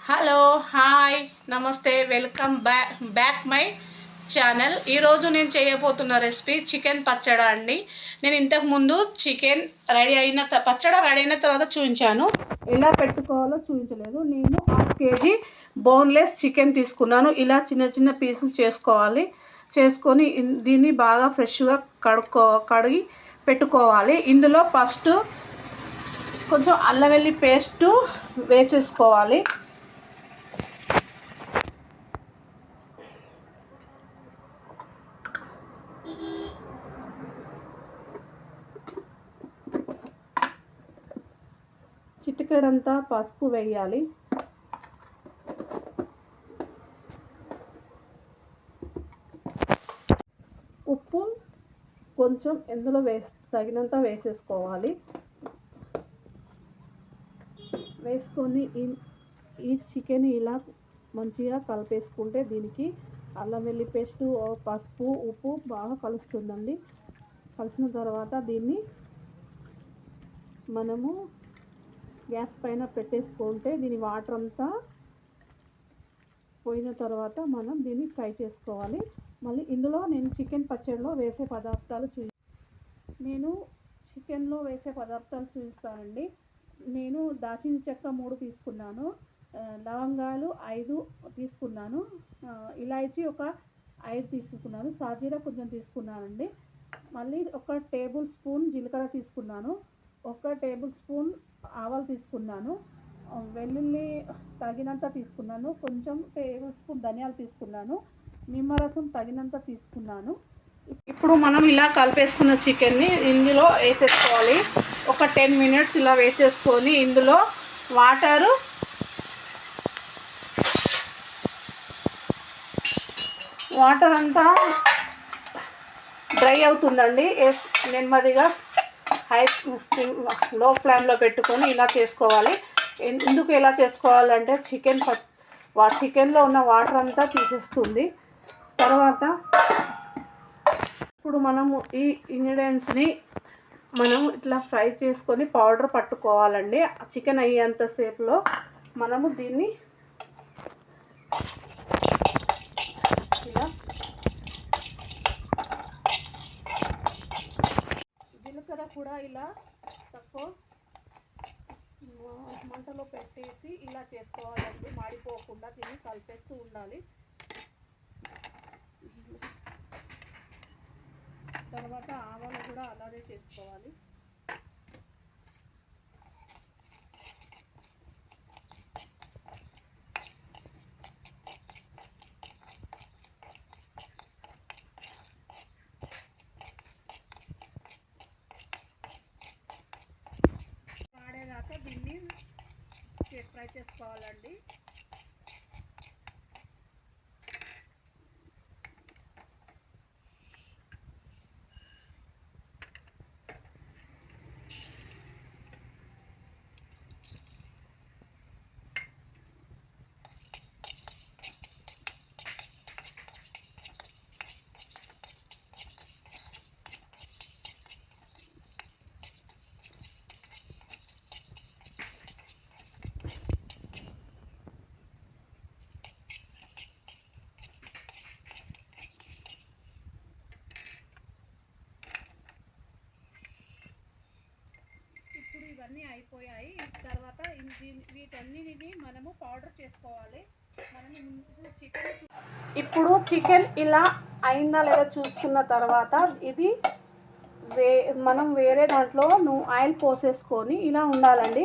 Hello hi నమస్తే welcome back my channel. ఈరోజు నేను చేయబోతున్న రెసిపీ చికెన్ పచ్చడా అండి. నేను ఇంతకుముందు చికెన్ పచ్చడా రెడీ అయిన తర్వాత చూపించాను, ఎలా పెట్టుకోవాలో చూపించలేదు. నేను 1/2 kg బోన్లెస్ చికెన్ తీసుకున్నాను. ఇలా చిన్న చిన్న పీసులు చేసుకొని దీన్ని బాగా ఫ్రెష్గా కడిగి పెట్టుకోవాలి. ఇందులో ఫస్ట్ కొంచెం అల్లం వెల్లుల్లి పేస్టు వేసేసుకోవాలి. చిటికెడంతా పసుపు వేయాలి. ఉప్పు కొంచెం ఎందులో తగినంత వేసేసుకోవాలి. వేసుకొని ఈ చికెన్ ఇలా మంచిగా కలిపేసుకుంటే దీనికి అల్లం వెల్లుల్లి పేస్టు, పసుపు, ఉప్పు బాగా కలుస్తుందండి. కలిసిన తర్వాత దీన్ని మనము గ్యాస్ పైన పెట్టేసుకుంటే దీని వాటర్ అంతా పోయిన తర్వాత మనం దీన్ని ఫ్రై చేసుకోవాలి. మళ్ళీ ఇందులో నేను చికెన్ పచ్చడిలో వేసే పదార్థాలు నేను చికెన్లో వేసే పదార్థాలు చూపిస్తానండి. నేను దాల్చిన చెక్క 3 తీసుకున్నాను, లవంగాలు 5 తీసుకున్నాను, ఇలాచీ ఒక 5 తీసుకున్నాను, సాజీరా కొంచెం తీసుకున్నానండి. మళ్ళీ 1 టేబుల్ స్పూన్ జీలకర్ర తీసుకున్నాను, 1 టేబుల్ స్పూన్ ఆవాలు తీసుకున్నాను, వెల్లుల్లి తగినంత తీసుకున్నాను, కొంచెం టేబుల్ స్పూన్ ధనియాలు తీసుకున్నాను, నిమ్మరసం తగినంత తీసుకున్నాను. ఇప్పుడు మనం ఇలా కలిపేసుకున్న చికెన్ని ఇందులో వేసేసుకోవాలి. ఒక 10 minutes ఇలా వేసేసుకొని ఇందులో వాటర్ అంతా డ్రై అవుతుందండి. నెమ్మదిగా లో ఫ్లేమ్లో పెట్టుకొని ఇలా చేసుకోవాలి. ఎందుకు ఇలా చేసుకోవాలంటే చికెన్లో ఉన్న వాటర్ అంతా తీసేస్తుంది. తర్వాత ఇప్పుడు మనము ఈ ఇంగ్రీడియంట్స్ని మనము ఇట్లా ఫ్రై చేసుకొని పౌడర్ పట్టుకోవాలండి. చికెన్ అయ్యేంతసేపులో మనము దీన్ని ఇలా జీలకర్ర కూడా ఇలా తక్కువ మంటలో పెట్టేసి ఇలా చేసుకోవాలండి. మాడిపోకుండా దీన్ని కలిపేస్తూ ఉండాలి. తర్వాత ఆవాలు కూడా అలాగే చేసుకోవాలి. ఆడేదాకా దీన్ని ఫ్రై చేసుకోవాలండి. ఇప్పుడు ఇవన్నీ అయిపోయాయి. తర్వాత వీటన్నిటిని మనము పౌడర్ చేసుకోవాలి. ఇప్పుడు చికెన్ ఇలా అయిందా లేదా చూసుకున్న తర్వాత ఇది మనం వేరే దాంట్లో ఆయిల్ పోసేసుకొని ఇలా ఉండాలండి.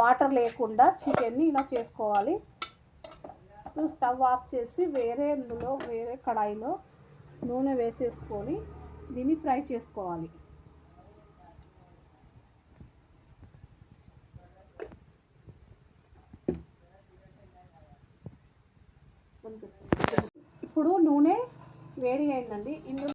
వాటర్ లేకుండా చికెన్ని ఇలా చేసుకోవాలి. స్టవ్ ఆఫ్ చేసి వేరే కడాయిలో నూనె వేసేసుకొని దీన్ని ఫ్రై చేసుకోవాలి. ఇప్పుడు నూనె వేడి అయిందండి. ఇందులో